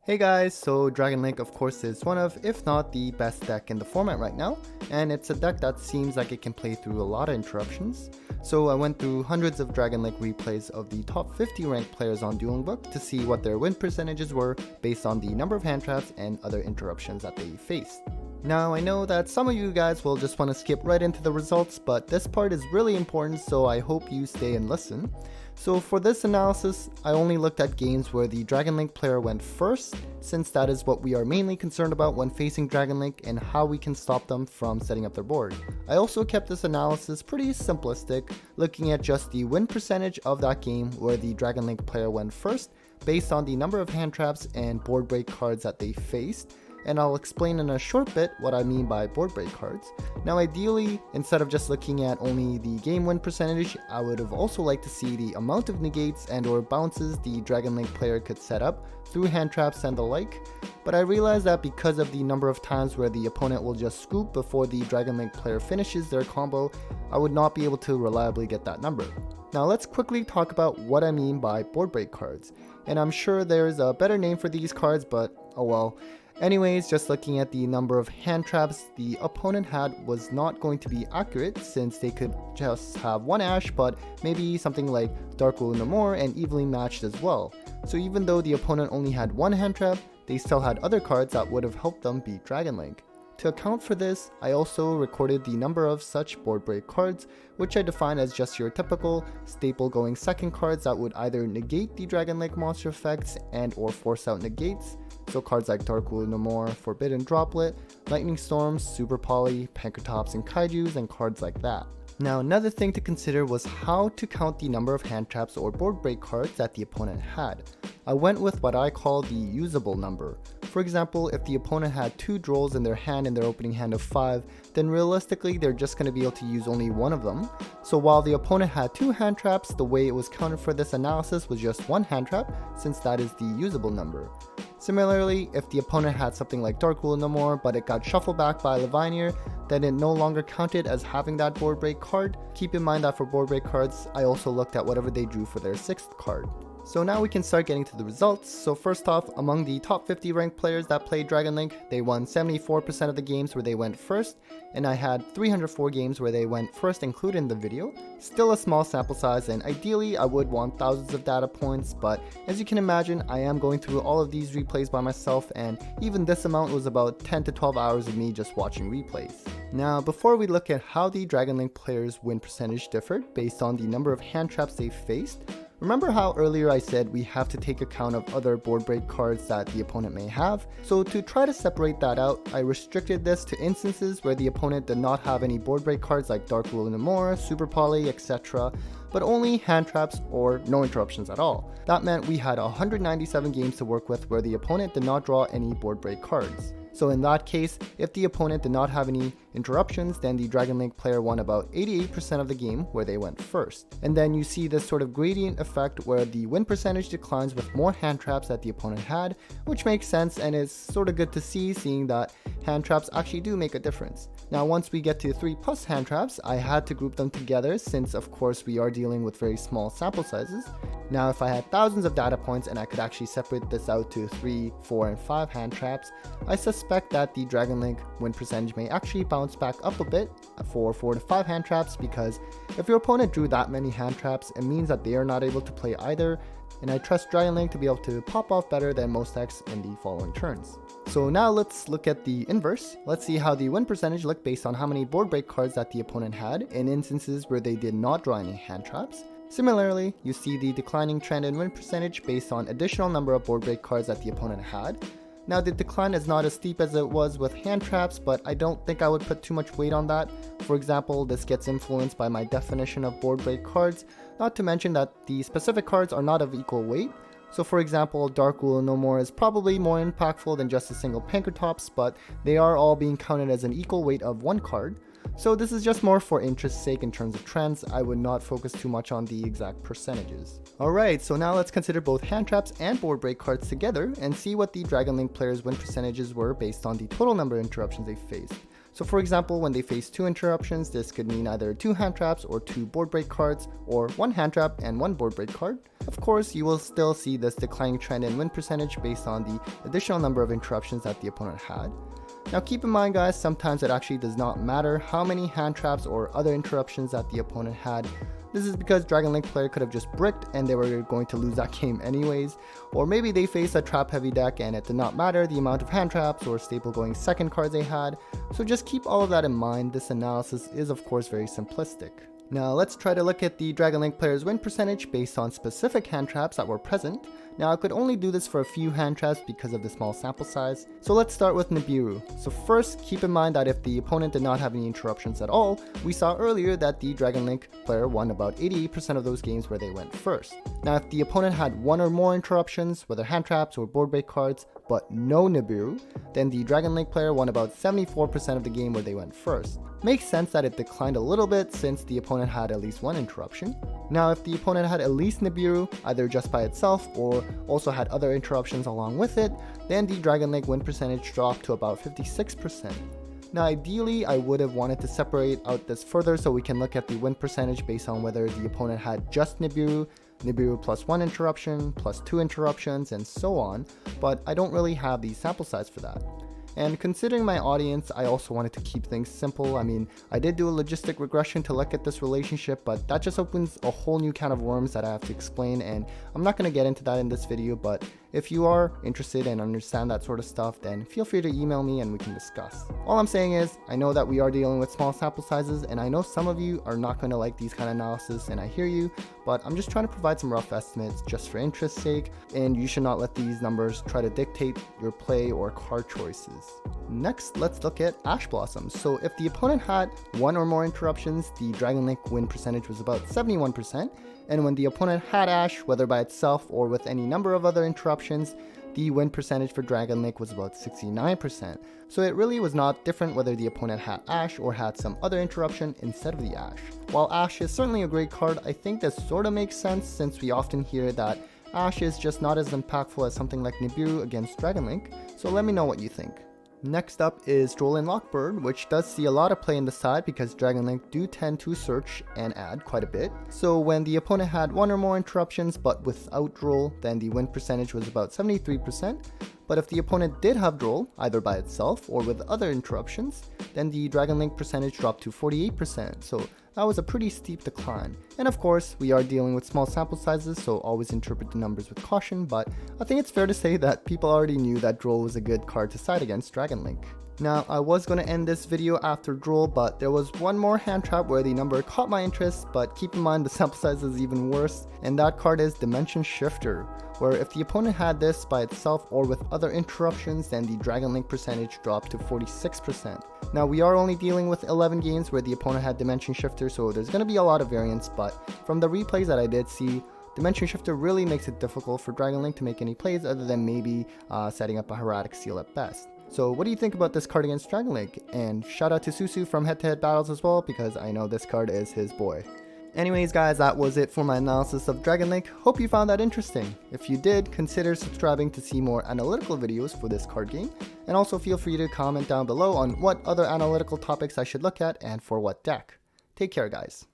Hey guys, so Dragon Link of course is one of, if not the best deck in the format right now, and it's a deck that seems like it can play through a lot of interruptions. So I went through hundreds of Dragon Link replays of the top 50 ranked players on Dueling Book to see what their win percentages were based on the number of hand traps and other interruptions that they faced. Now I know that some of you guys will just want to skip right into the results, but this part is really important, so I hope you stay and listen. So for this analysis, I only looked at games where the Dragon Link player went first, since that is what we are mainly concerned about when facing Dragon Link and how we can stop them from setting up their board. I also kept this analysis pretty simplistic, looking at just the win percentage of that game where the Dragon Link player went first, based on the number of hand traps and board break cards that they faced. And I'll explain in a short bit what I mean by board break cards. Now ideally, instead of just looking at only the game win percentage, I would have also liked to see the amount of negates and or bounces the Dragon Link player could set up through hand traps and the like, but I realized that because of the number of times where the opponent will just scoop before the Dragon Link player finishes their combo, I would not be able to reliably get that number. Now let's quickly talk about what I mean by board break cards, and I'm sure there's a better name for these cards, but oh well. Anyways, just looking at the number of hand traps the opponent had was not going to be accurate, since they could just have one Ash, but maybe something like Dark Will No More and evenly matched as well. So even though the opponent only had one hand trap, they still had other cards that would have helped them beat Dragon Link. To account for this, I also recorded the number of such board break cards, which I define as just your typical staple going second cards that would either negate the Dragon Link monster effects and or force out negates. So cards like Dark Will No More, Forbidden Droplet, Lightning Storms, Super Poly, Pankratops and Kaijus, and cards like that. Now another thing to consider was how to count the number of hand traps or board break cards that the opponent had. I went with what I call the usable number. For example, if the opponent had 2 Drolls in their hand in their opening hand of 5, then realistically they're just going to be able to use only one of them. So while the opponent had 2 hand traps, the way it was counted for this analysis was just 1 hand trap, since that is the usable number. Similarly, if the opponent had something like Dark Will No More but it got shuffled back by Levineer, then it no longer counted as having that board break card. Keep in mind that for board break cards, I also looked at whatever they drew for their 6th card. So now we can start getting to the results. So first off, among the top 50 ranked players that played Dragon Link, they won 74% of the games where they went first, and I had 304 games where they went first included in the video. Still a small sample size, and ideally I would want thousands of data points, but as you can imagine, I am going through all of these replays by myself, and even this amount was about 10 to 12 hours of me just watching replays. Now before we look at how the Dragon Link players' win percentage differed based on the number of hand traps they faced, remember how earlier I said we have to take account of other board break cards that the opponent may have? So to try to separate that out, I restricted this to instances where the opponent did not have any board break cards like Dark Will No More, Super Poly, etc., but only hand traps or no interruptions at all. That meant we had 197 games to work with where the opponent did not draw any board break cards. So in that case, if the opponent did not have any interruptions, then the Dragon Link player won about 88% of the game where they went first. And then you see this sort of gradient effect where the win percentage declines with more hand traps that the opponent had, which makes sense and is sort of good to see, seeing that hand traps actually do make a difference. Now once we get to 3+ hand traps, I had to group them together since of course we are dealing with very small sample sizes. Now if I had thousands of data points and I could actually separate this out to 3, 4, and 5 hand traps, I suspect that the Dragon Link win percentage may actually bounce back up a bit for 4 to 5 hand traps, because if your opponent drew that many hand traps, it means that they are not able to play either, and I trust Dragon Link to be able to pop off better than most decks in the following turns. So now let's look at the inverse. Let's see how the win percentage looked based on how many board break cards that the opponent had in instances where they did not draw any hand traps. Similarly, you see the declining trend in win percentage based on additional number of board break cards that the opponent had. Now the decline is not as steep as it was with hand traps, but I don't think I would put too much weight on that. For example, this gets influenced by my definition of board break cards, not to mention that the specific cards are not of equal weight. So for example, Dark Will No More is probably more impactful than just a single Pankratops, but they are all being counted as an equal weight of 1 card. So this is just more for interest's sake in terms of trends. I would not focus too much on the exact percentages. Alright, so now let's consider both hand traps and board break cards together and see what the Dragon Link players' win percentages were based on the total number of interruptions they faced. So for example, when they face 2 interruptions, this could mean either 2 hand traps or 2 board break cards, or 1 hand trap and 1 board break card. Of course, you will still see this declining trend in win percentage based on the additional number of interruptions that the opponent had. Now keep in mind guys, sometimes it actually does not matter how many hand traps or other interruptions that the opponent had. This is because Dragon Link player could have just bricked and they were going to lose that game anyways, or maybe they faced a trap heavy deck and it did not matter the amount of hand traps or staple going second cards they had. So just keep all of that in mind. This analysis is of course very simplistic. Now let's try to look at the Dragon Link player's win percentage based on specific hand traps that were present. Now I could only do this for a few hand traps because of the small sample size. So let's start with Nibiru. So first, keep in mind that if the opponent did not have any interruptions at all, we saw earlier that the Dragon Link player won about 88% of those games where they went first. Now if the opponent had one or more interruptions, whether hand traps or board break cards, but no Nibiru, then the Dragon Link player won about 74% of the game where they went first. Makes sense that it declined a little bit since the opponent had at least one interruption. Now if the opponent had at least Nibiru, either just by itself or also had other interruptions along with it, then the Dragon Link win percentage dropped to about 56%. Now ideally I would have wanted to separate out this further so we can look at the win percentage based on whether the opponent had just Nibiru, Nibiru plus 1 interruption, plus 2 interruptions, and so on, but I don't really have the sample size for that. And considering my audience, I also wanted to keep things simple. I mean, I did do a logistic regression to look at this relationship, but that just opens a whole new can of worms that I have to explain, and I'm not going to get into that in this video, but if you are interested and understand that sort of stuff, then feel free to email me and we can discuss. All I'm saying is, I know that we are dealing with small sample sizes, and I know some of you are not going to like these kind of analysis, and I hear you, but I'm just trying to provide some rough estimates just for interest's sake, and you should not let these numbers try to dictate your play or card choices. Next, let's look at Ash Blossoms. So if the opponent had one or more interruptions, the Dragon Link win percentage was about 71%, and when the opponent had Ash, whether by itself or with any number of other interruptions, the win percentage for Dragon Link was about 69%. So it really was not different whether the opponent had Ash or had some other interruption instead of the Ash. While Ash is certainly a great card, I think this sort of makes sense since we often hear that Ash is just not as impactful as something like Nibiru against Dragon Link, so let me know what you think. Next up is Droll and Lockbird, which does see a lot of play in the side because Dragon Link do tend to search and add quite a bit. So when the opponent had one or more interruptions but without Droll, then the win percentage was about 73%. But if the opponent did have Droll, either by itself or with other interruptions, then the Dragon Link percentage dropped to 48%, so that was a pretty steep decline. And of course, we are dealing with small sample sizes, so always interpret the numbers with caution, but I think it's fair to say that people already knew that Droll was a good card to side against Dragon Link. Now, I was going to end this video after Droll, but there was one more hand trap where the number caught my interest, but keep in mind the sample size is even worse, and that card is Dimension Shifter, where if the opponent had this by itself or with other interruptions, then the Dragon Link percentage dropped to 46%. Now, we are only dealing with 11 games where the opponent had Dimension Shifter, so there's going to be a lot of variance, but from the replays that I did see, Dimension Shifter really makes it difficult for Dragon Link to make any plays other than maybe setting up a Hieratic Seal at best. So what do you think about this card against Dragon Link? And shout out to Susu from Head to Head Battles as well, because I know this card is his boy. Anyways guys, that was it for my analysis of Dragon Link. Hope you found that interesting. If you did, consider subscribing to see more analytical videos for this card game. And also feel free to comment down below on what other analytical topics I should look at and for what deck. Take care guys.